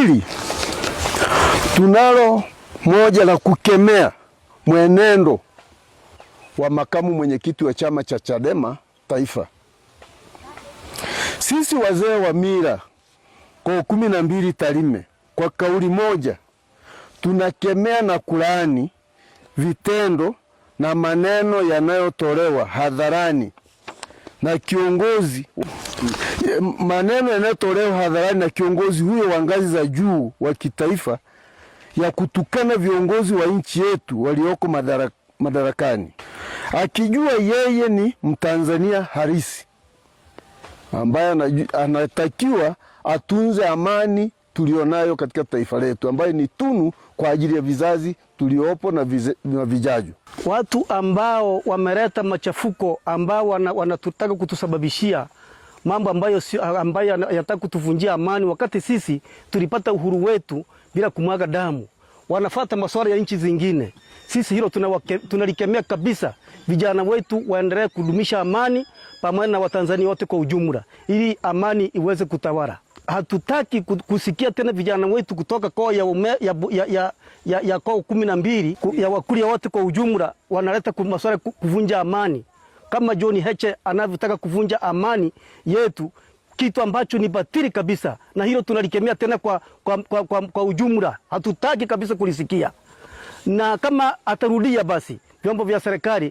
pili, tunalo moja la kukemea mwenendo wa makamu mwenyekiti wa chama cha Chadema Taifa. Sisi wazee wa mila kwa 12 Tarime kwa kauli moja tunakemea na kulaani vitendo na maneno yanayotolewa hadharani na kiongozi huyo wa ngazi za juu wa kitaifa ya kutukana viongozi wa nchi yetu walioko madarakani, akijua yeye ni Mtanzania halisi ambaye anatakiwa atunze amani tulionayo katika taifa letu, ambayo ni tunu kwa ajili ya vizazi tuliopo na vijavyo. Watu ambao wameleta machafuko, ambao wanatutaka kutusababishia mambo ambayo yanataka kutuvunjia amani, wakati sisi tulipata uhuru wetu bila kumwaga damu. Wanafuata masuala ya nchi zingine. Sisi hilo tunalikemea kabisa. Vijana wetu waendelee kudumisha amani pamoja na Watanzania wote kwa ujumla, ili amani iweze kutawala. Hatutaki kusikia tena vijana wetu kutoka koo ya koo 12 ya Wakuria wote kwa ujumla wanaleta masuala kuvunja amani, kama John Heche anavyotaka kuvunja amani yetu, kitu ambacho ni batili kabisa, na hilo tunalikemea tena kwa ujumla. Hatutaki kabisa kulisikia, na kama atarudia basi vyombo vya serikali